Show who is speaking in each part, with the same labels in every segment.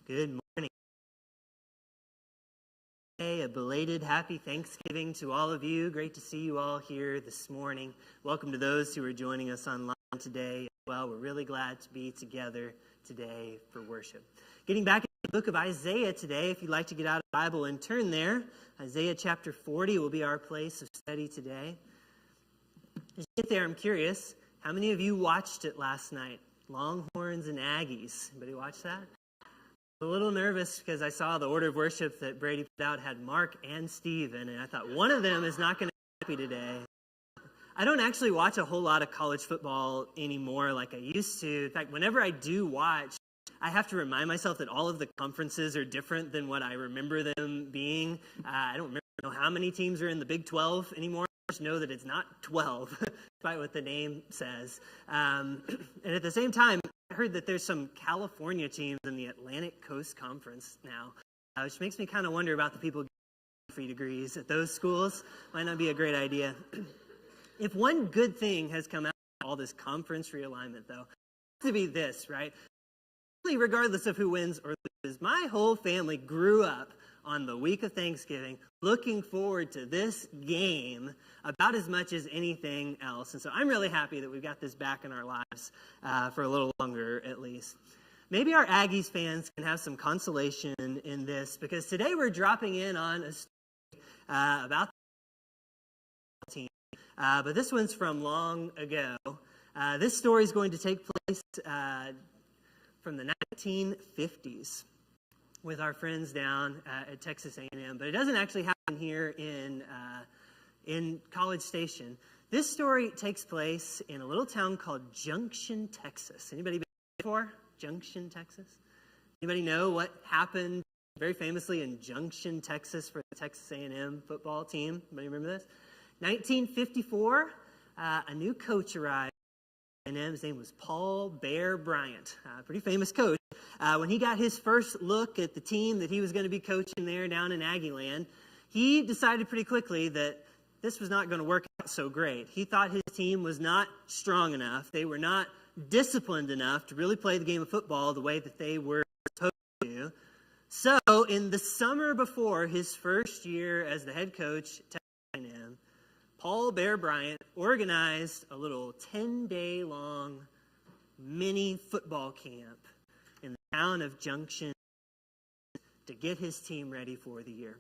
Speaker 1: Good morning. Hey, a belated happy Thanksgiving to all of you. Great to see you all here this morning. Welcome to those who are joining us online today. Well, we're really glad to be together today for worship. Getting back into the book of Isaiah today, if you'd like to get out of the Bible and turn there, Isaiah chapter 40 will be our place of study today. As you get there, I'm curious, how many of you watched it last night? Longhorns and Aggies. Anybody watch that? A little nervous because I saw the order of worship that Brady put out had Mark and Steve in it. I thought one of them is not going to be happy today. I don't actually watch a whole lot of college football anymore like I used to. In fact, whenever I do watch, I have to remind myself that all of the conferences are different than what I remember them being. I don't know how many teams are in the Big 12 anymore. I just know that it's not 12, despite what the name says. And at the same time, I heard that there's some California teams in the Atlantic Coast Conference now, which makes me kind of wonder about the people getting free degrees at those schools. Might not be a great idea. If one good thing has come out of all this conference realignment, though, it's to be this, right? Regardless of who wins or loses, my whole family grew up on the week of Thanksgiving looking forward to this game about as much as anything else. And so I'm really happy that we've got this back in our lives for a little longer at least. Maybe our Aggies fans can have some consolation in this, because today we're dropping in on a story about the team. But this one's from long ago. This story is going to take place from the 1950s. With our friends down at Texas A&M, but it doesn't actually happen here in College Station. This story takes place in a little town called Junction, Texas. Anybody been there before? Junction, Texas? Anybody know what happened very famously in Junction, Texas for the Texas A&M football team? Anybody remember this? 1954, a new coach arrived. His name was Paul Bear Bryant, a pretty famous coach. When he got his first look at the team that he was going to be coaching there down in Aggie Land, he decided pretty quickly that this was not going to work out so great. He thought his team was not strong enough. They were not disciplined enough to really play the game of football the way that they were supposed to. So in the summer before his first year as the head coach at Texas A&M, Paul Bear Bryant organized a little 10-day-long mini football camp in the town of Junction to get his team ready for the year.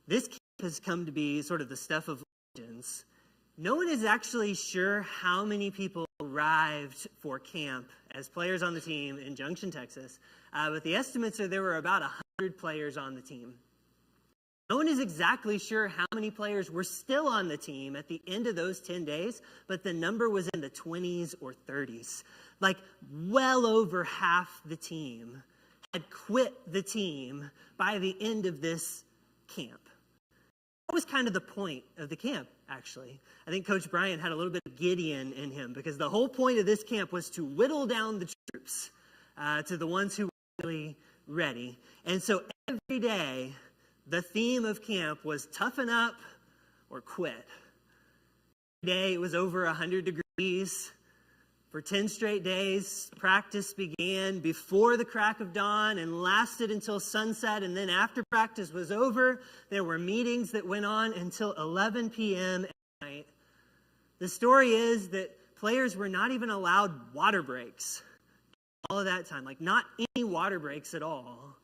Speaker 1: This camp has come to be sort of the stuff of legends. No one is actually sure how many people arrived for camp as players on the team in Junction, Texas, but the estimates are there were about 100 players on the team. No one is exactly sure how many players were still on the team at the end of those 10 days, but the number was in the 20s or 30s. Like, well over half the team had quit the team by the end of this camp. That was kind of the point of the camp, actually. I think Coach Bryant had a little bit of Gideon in him, because the whole point of this camp was to whittle down the troops to the ones who were really ready. And so every day, the theme of camp was toughen up or quit. Every day it was over 100 degrees. For 10 straight days, practice began before the crack of dawn and lasted until sunset. And then after practice was over, there were meetings that went on until 11 p.m. at night. The story is that players were not even allowed water breaks all of that time. Like, not any water breaks at all.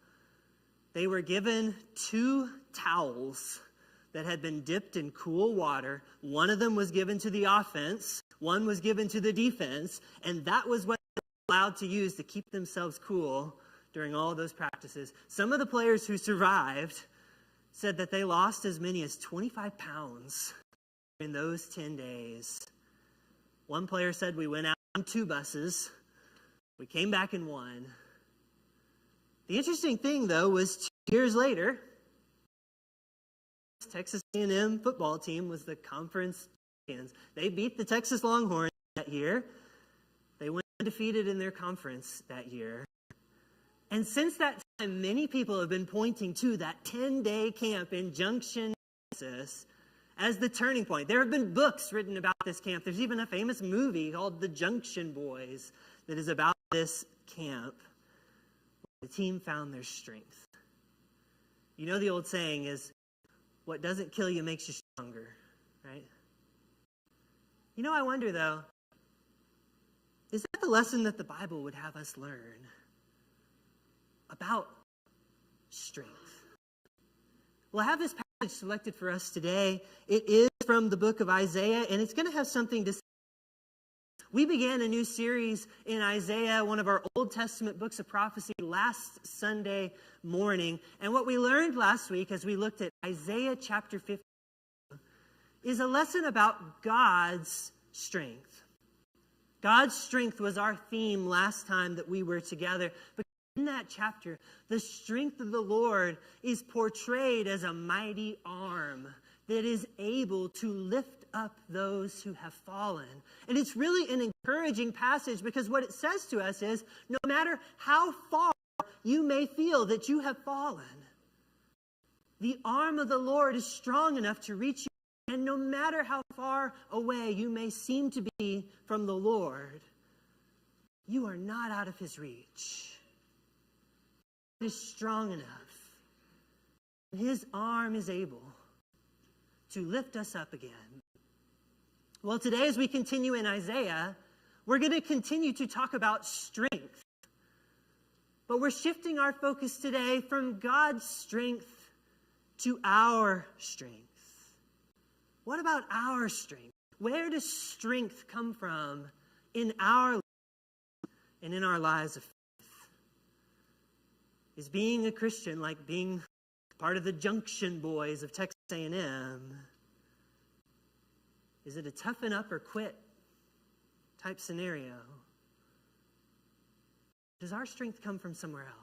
Speaker 1: They were given 2 towels that had been dipped in cool water. One of them was given to the offense, one was given to the defense, and that was what they were allowed to use to keep themselves cool during all of those practices. Some of the players who survived said that they lost as many as 25 pounds in those 10 days. One player said, we went out on 2 buses, we came back in 1. The interesting thing, though, was 2 years later, Texas A&M football team was the conference champions. They beat the Texas Longhorns that year. They went undefeated in their conference that year. And since that time, many people have been pointing to that 10-day camp in Junction, Texas, as the turning point. There have been books written about this camp. There's even a famous movie called The Junction Boys that is about this camp. The team found their strength. You know the old saying is, what doesn't kill you makes you stronger, right? You know, I wonder though, is that the lesson that the Bible would have us learn about strength? Well, I have this passage selected for us today. It is from the book of Isaiah, and it's going to have something to say. We began a new series in Isaiah, one of our Old Testament books of prophecy, last Sunday morning. And what we learned last week as we looked at Isaiah chapter 50 is a lesson about God's strength. God's strength was our theme last time that we were together. But in that chapter, the strength of the Lord is portrayed as a mighty arm that is able to lift up those who have fallen. And it's really an encouraging passage because what it says to us is, no matter how far you may feel that you have fallen, the arm of the Lord is strong enough to reach you. And no matter how far away you may seem to be from the Lord, you are not out of his reach. It is strong enough. His arm is able to lift us up again. Well, today as we continue in Isaiah, we're going to continue to talk about strength. But we're shifting our focus today from God's strength to our strength. What about our strength? Where does strength come from in our lives and in our lives of faith? Is being a Christian like being part of the Junction Boys of Texas A&M? Is it a toughen up or quit type scenario? Does our strength come from somewhere else?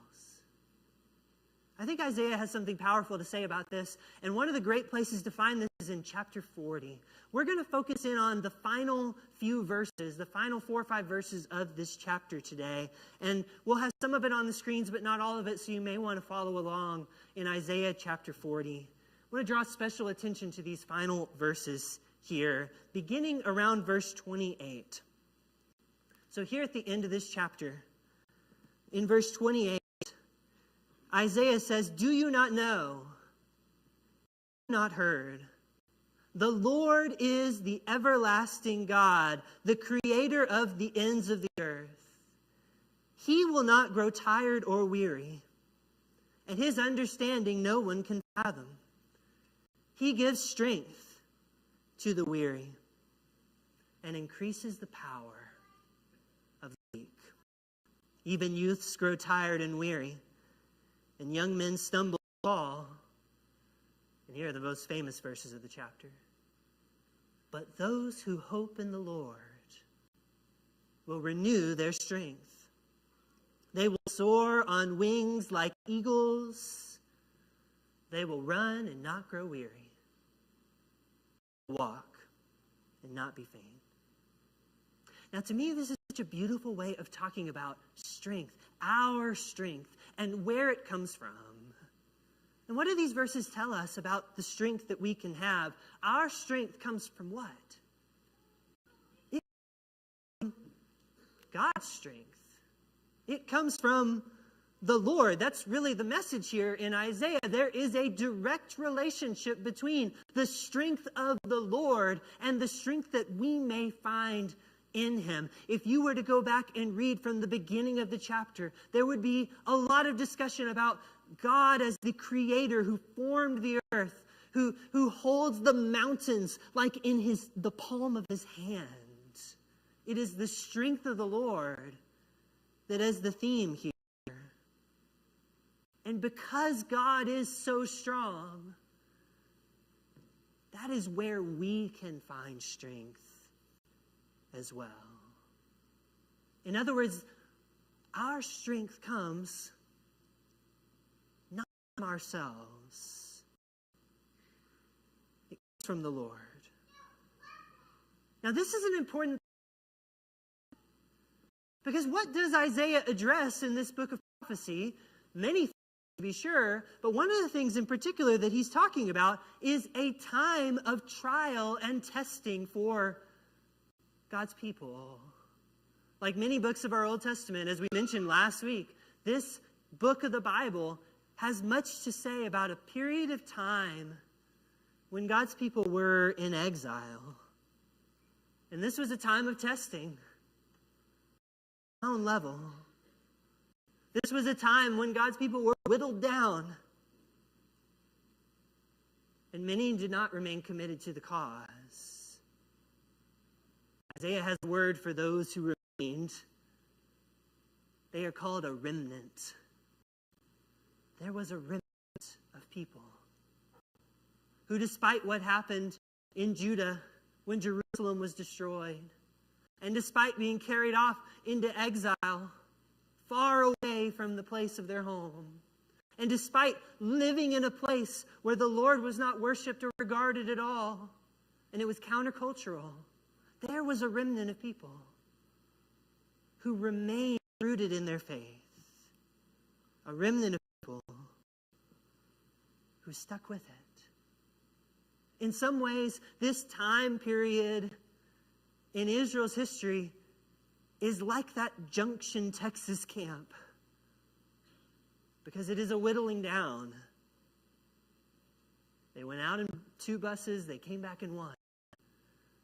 Speaker 1: I think Isaiah has something powerful to say about this, and one of the great places to find this is in chapter 40. We're going to focus in on the final few verses, the final 4 or 5 verses of this chapter today, and we'll have some of it on the screens, but not all of it, so you may want to follow along in Isaiah chapter 40. I want to draw special attention to these final verses here, beginning around verse 28. So here at the end of this chapter, in verse 28, Isaiah says, "Do you not know? Not heard? The Lord is the everlasting God, the creator of the ends of the earth. He will not grow tired or weary, and his understanding no one can fathom. He gives strength to the weary and increases the power of the weak. Even youths grow tired and weary, and young men stumble and fall." And here are the most famous verses of the chapter. "But those who hope in the Lord will renew their strength. They will soar on wings like eagles. They will run and not grow weary. Walk and not be faint." Now, to me, this is such a beautiful way of talking about strength, our strength, and where it comes from. And what do these verses tell us about the strength that we can have? Our strength comes from what? It comes from God's strength. It comes from the Lord. That's really the message here in Isaiah. There is a direct relationship between the strength of the Lord and the strength that we may find in him. If you were to go back and read from the beginning of the chapter, there would be a lot of discussion about God as the creator who formed the earth, who holds the mountains like in the palm of his hand. It is the strength of the Lord that is the theme here. And because God is so strong, that is where we can find strength as well. In other words, our strength comes not from ourselves. It comes from the Lord. Now, this is an important thing, because what does Isaiah address in this book of prophecy? Many things, to be sure, but one of the things in particular that he's talking about is a time of trial and testing for God's people. Like many books of our Old Testament, as we mentioned last week, this book of the Bible has much to say about a period of time when God's people were in exile. And this was a time of testing on own level. This was a time when God's people were whittled down. And many did not remain committed to the cause. Isaiah has a word for those who remained. They are called a remnant. There was a remnant of people who, despite what happened in Judah when Jerusalem was destroyed, and despite being carried off into exile, far away from the place of their home, and despite living in a place where the Lord was not worshipped or regarded at all, and it was countercultural, there was a remnant of people who remained rooted in their faith. A remnant of people who stuck with it. In some ways, this time period in Israel's history is like that Junction, Texas camp, because it is a whittling down. They went out in 2 buses, they came back in 1.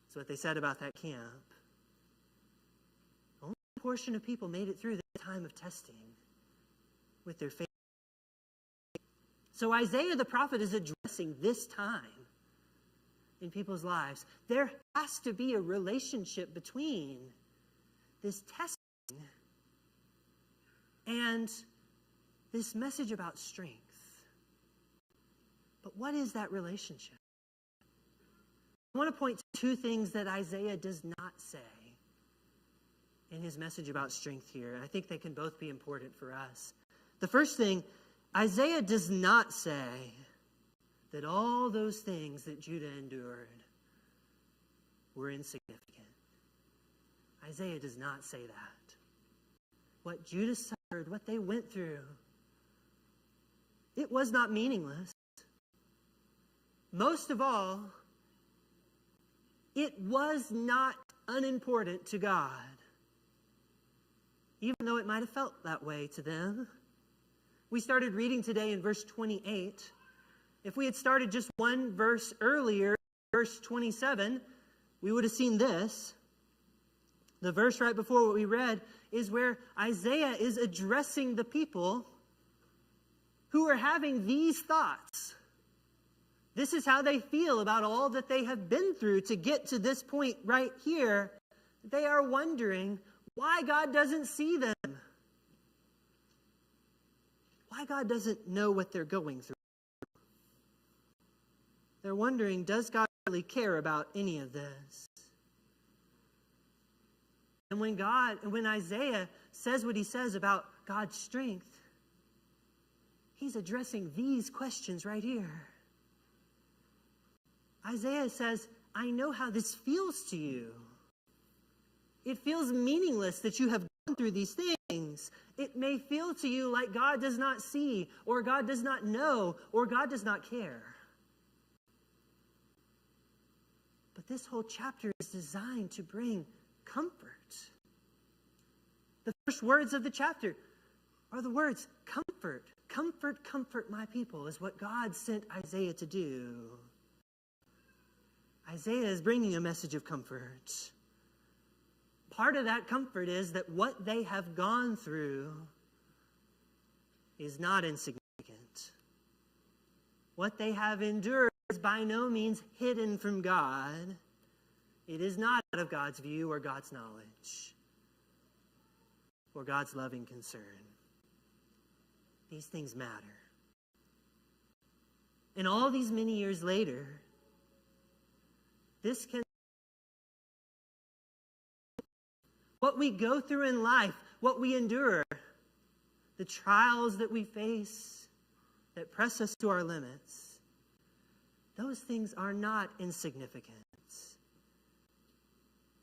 Speaker 1: That's what they said about that camp. Only a portion of people made it through this time of testing with their faith. So Isaiah the prophet is addressing this time in people's lives. There has to be a relationship between this testing and this message about strength. But what is that relationship? I want to point to 2 things that Isaiah does not say in his message about strength here. And I think they can both be important for us. The first thing, Isaiah does not say that all those things that Judah endured were insignificant. Isaiah does not say that. What Judah suffered, what they went through, it was not meaningless. Most of all, it was not unimportant to God, even though it might have felt that way to them. We started reading today in verse 28. If we had started just 1 verse earlier, verse 27, we would have seen this. The verse right before what we read is where Isaiah is addressing the people who are having these thoughts. This is how they feel about all that they have been through to get to this point right here. They are wondering why God doesn't see them. Why God doesn't know what they're going through. They're wondering, does God really care about any of this? And when Isaiah says what he says about God's strength, he's addressing these questions right here. Isaiah says, I know how this feels to you. It feels meaningless that you have gone through these things. It may feel to you like God does not see, or God does not know, or God does not care. But this whole chapter is designed to bring comfort. The first words of the chapter are the words, comfort. Comfort, comfort my people, is what God sent Isaiah to do. Isaiah is bringing a message of comfort. Part of that comfort is that what they have gone through is not insignificant. What they have endured is by no means hidden from God. It is not out of God's view or God's knowledge or God's loving concern. These things matter. And all these many years later, this can what we go through in life, what we endure, the trials that we face that press us to our limits, those things are not insignificant.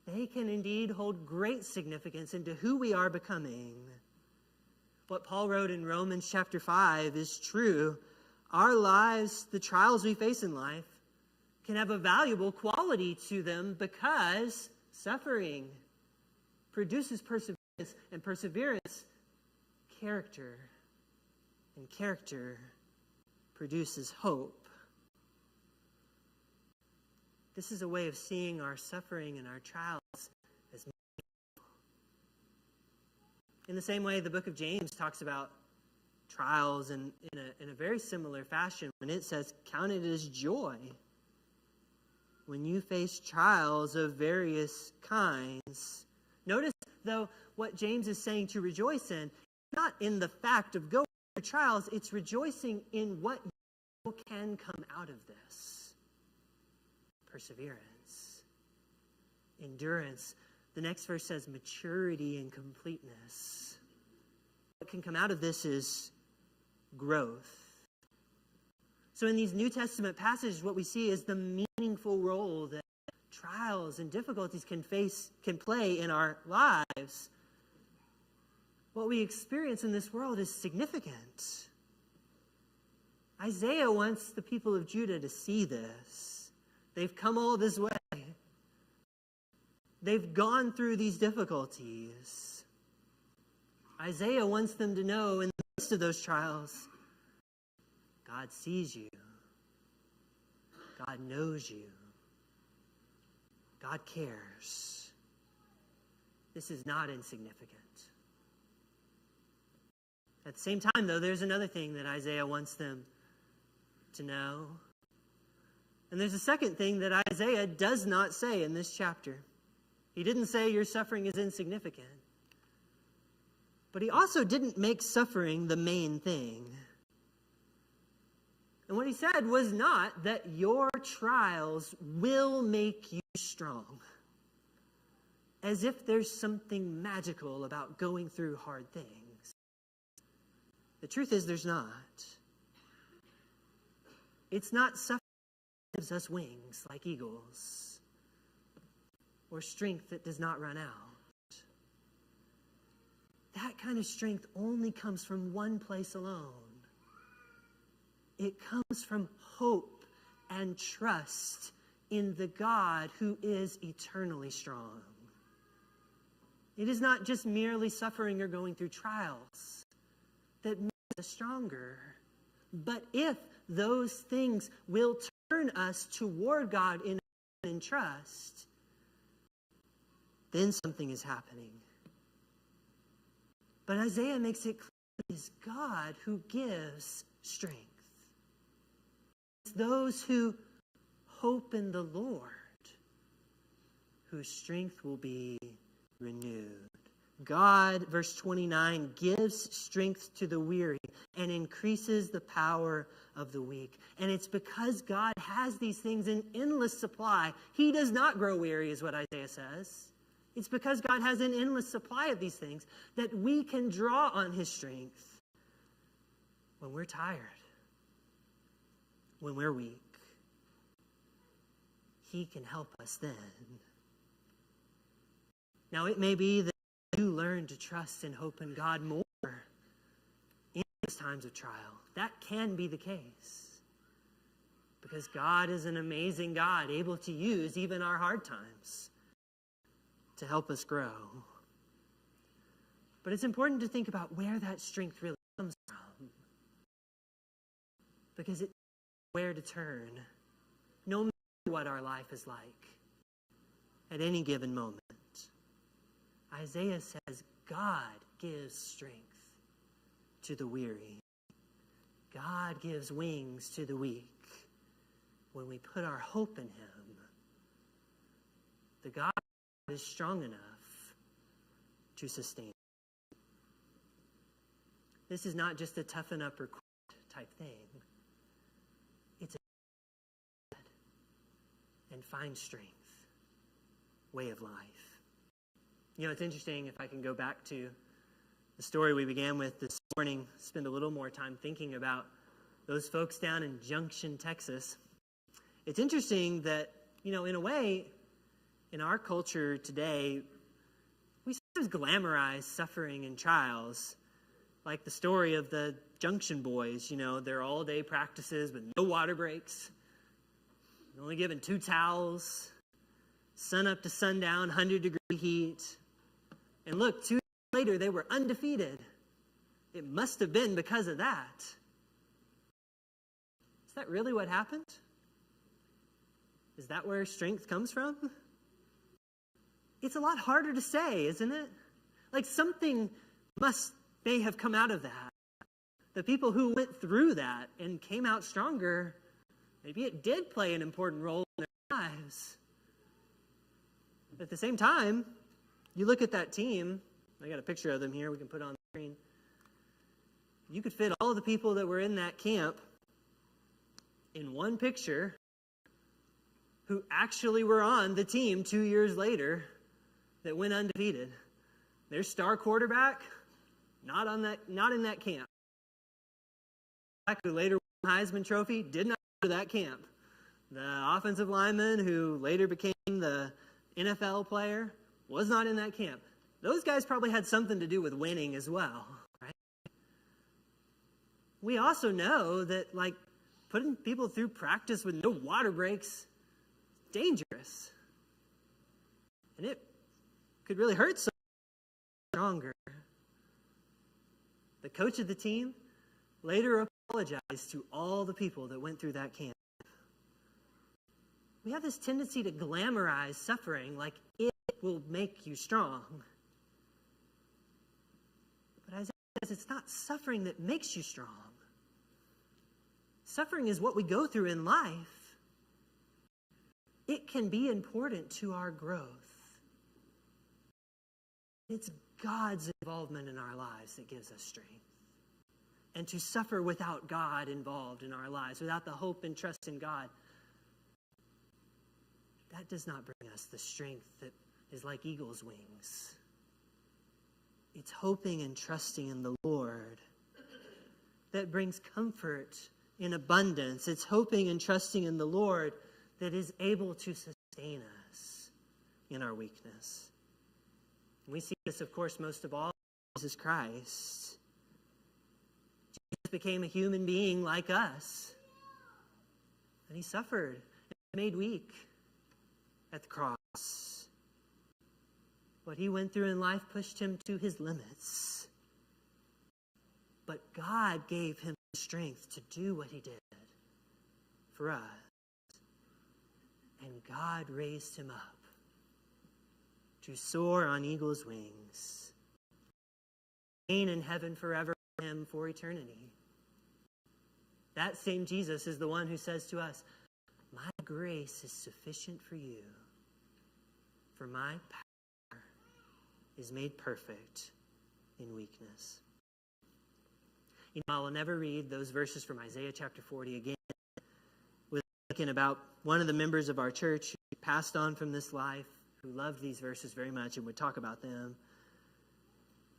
Speaker 1: They can indeed hold great significance into who we are becoming. What Paul wrote in Romans chapter 5 is true. Our lives, the trials we face in life, can have a valuable quality to them because suffering produces perseverance, and perseverance, character. And character produces hope. This is a way of seeing our suffering and our trials as meaningful. In the same way, the book of James talks about trials in a very similar fashion when it says, count it as joy when you face trials of various kinds. Notice, though, what James is saying to rejoice in, not in the fact of going through trials, it's rejoicing in what you can come out of this. Perseverance, endurance. The next verse says maturity and completeness. What can come out of this is growth. So in these New Testament passages, what we see is the meaningful role that trials and difficulties can play in our lives. What we experience in this world is significant. Isaiah wants the people of Judah to see this. They've come all this way. They've gone through these difficulties. Isaiah wants them to know in the midst of those trials, God sees you. God knows you. God cares. This is not insignificant. At the same time, though, there's another thing that Isaiah wants them to know. And there's a second thing that Isaiah does not say in this chapter. He didn't say your suffering is insignificant. But he also didn't make suffering the main thing. And what he said was not that your trials will make you strong. As if there's something magical about going through hard things. The truth is there's not. It's not suffering that gives us wings like eagles. Or strength that does not run out. That kind of strength only comes from one place alone. It comes from hope and trust in the God who is eternally strong. It is not just merely suffering or going through trials that makes us stronger. But if those things will turn us toward God in trust, then something is happening. But Isaiah makes it clear it is God who gives strength. It's those who hope in the Lord whose strength will be renewed. God, verse 29, gives strength to the weary and increases the power of the weak. And it's because God has these things in endless supply. He does not grow weary, is what Isaiah says. It's because God has an endless supply of these things that we can draw on his strength when we're tired, when we're weak. He can help us then. Now, it may be that you learn to trust and hope in God more in these times of trial. That can be the case. Because God is an amazing God, able to use even our hard times to help us grow. But it's important to think about where that strength really comes from. Because it's where to turn, no matter what our life is like at any given moment. Isaiah says, God gives strength to the weary. God gives wings to the weak. When we put our hope in him, the God is strong enough to sustain. This is not just a toughen up or quit type thing. It's a and find strength way of life. You know, it's interesting if I can go back to the story we began with this morning, spend a little more time thinking about those folks down in Junction, Texas. It's interesting that, you know, in a way, in our culture today, we sometimes glamorize suffering and trials, like the story of the Junction boys, you know, their all-day practices with no water breaks, only given 2 towels, sun up to sundown, 100-degree heat. And look, 2 days later, they were undefeated. it must have been because of that. Is that really what happened? Is that where strength comes from? It's a lot harder to say, isn't it? Like something may have come out of that. The people who went through that and came out stronger, maybe it did play an important role in their lives. At the same time, you look at that team. I got a picture of them here we can put on the screen. You could fit all of the people that were in that camp in one picture who actually were on the team 2 years later that went undefeated. Their star quarterback, not in that camp. Who later won the Heisman Trophy did not go to that camp. The offensive lineman who later became the NFL player was not in that camp. Those guys probably had something to do with winning as well, right? We also know that, like, putting people through practice with no water breaks is dangerous. And it could really hurt someone stronger. The coach of the team later apologized to all the people that went through that camp. We have this tendency to glamorize suffering like it will make you strong. But Isaiah says it's not suffering that makes you strong. Suffering is what we go through in life. It can be important to our growth. It's God's involvement in our lives that gives us strength. And to suffer without God involved in our lives, without the hope and trust in God, that does not bring us the strength that is like eagle's wings. It's hoping and trusting in the Lord that brings comfort in abundance. It's hoping and trusting in the Lord that is able to sustain us in our weakness. And we see this, of course, most of all in Jesus Christ. Jesus became a human being like us. And he suffered and made weak at the cross. What he went through in life pushed him to his limits. But God gave him the strength to do what he did for us. And God raised him up to soar on eagle's wings, reign in heaven forever for him for eternity. That same Jesus is the one who says to us, "My grace is sufficient for you, for my power is made perfect in weakness." You know, I will never read those verses from Isaiah chapter 40 again without thinking about one of the members of our church who passed on from this life, who loved these verses very much and would talk about them.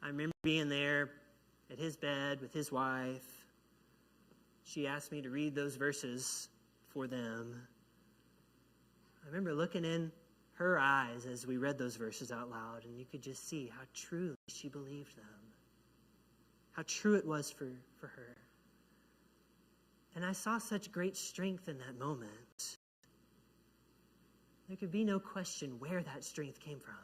Speaker 1: I remember being there at his bed with his wife. She asked me to read those verses for them. I remember looking in her eyes as we read those verses out loud, and you could just see how truly she believed them, how true it was for her. And I saw such great strength in that moment. There could be no question where that strength came from.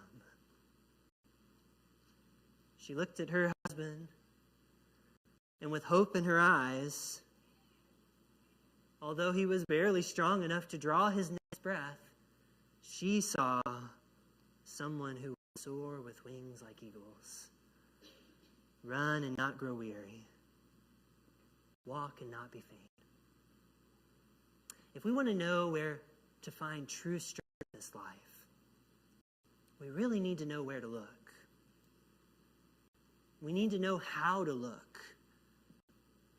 Speaker 1: She looked at her husband, and with hope in her eyes, although he was barely strong enough to draw his next breath, she saw someone who would soar with wings like eagles, run and not grow weary, walk and not be faint. If we want to know where to find true strength in this life, we really need to know where to look. We need to know how to look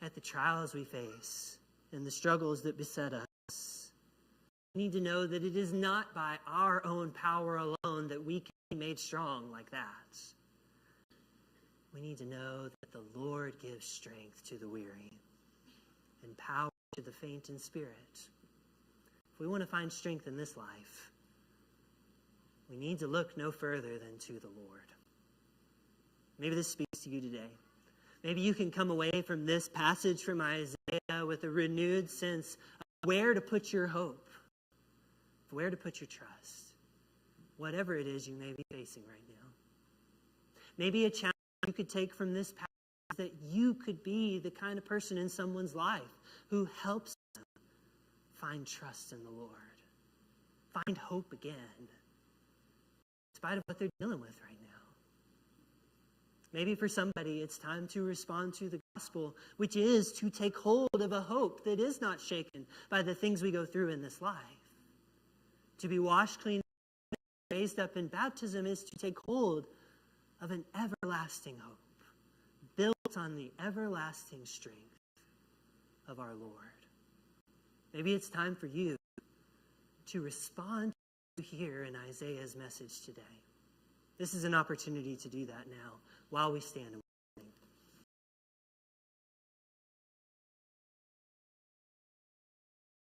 Speaker 1: at the trials we face and the struggles that beset us. We need to know that it is not by our own power alone that we can be made strong like that. We need to know that the Lord gives strength to the weary and power to the faint in spirit. If we want to find strength in this life, we need to look no further than to the Lord. Maybe this speaks to you today. Maybe you can come away from this passage from Isaiah with a renewed sense of where to put your hope, where to put your trust, whatever it is you may be facing right now. Maybe a challenge you could take from this passage that you could be the kind of person in someone's life who helps them find trust in the Lord, find hope again, in spite of what they're dealing with right now. Maybe for somebody, it's time to respond to the gospel, which is to take hold of a hope that is not shaken by the things we go through in this life. To be washed clean, raised up in baptism is to take hold of an everlasting hope, built on the everlasting strength of our Lord. Maybe it's time for you to respond to here in Isaiah's message today. This is an opportunity to do that now while we stand.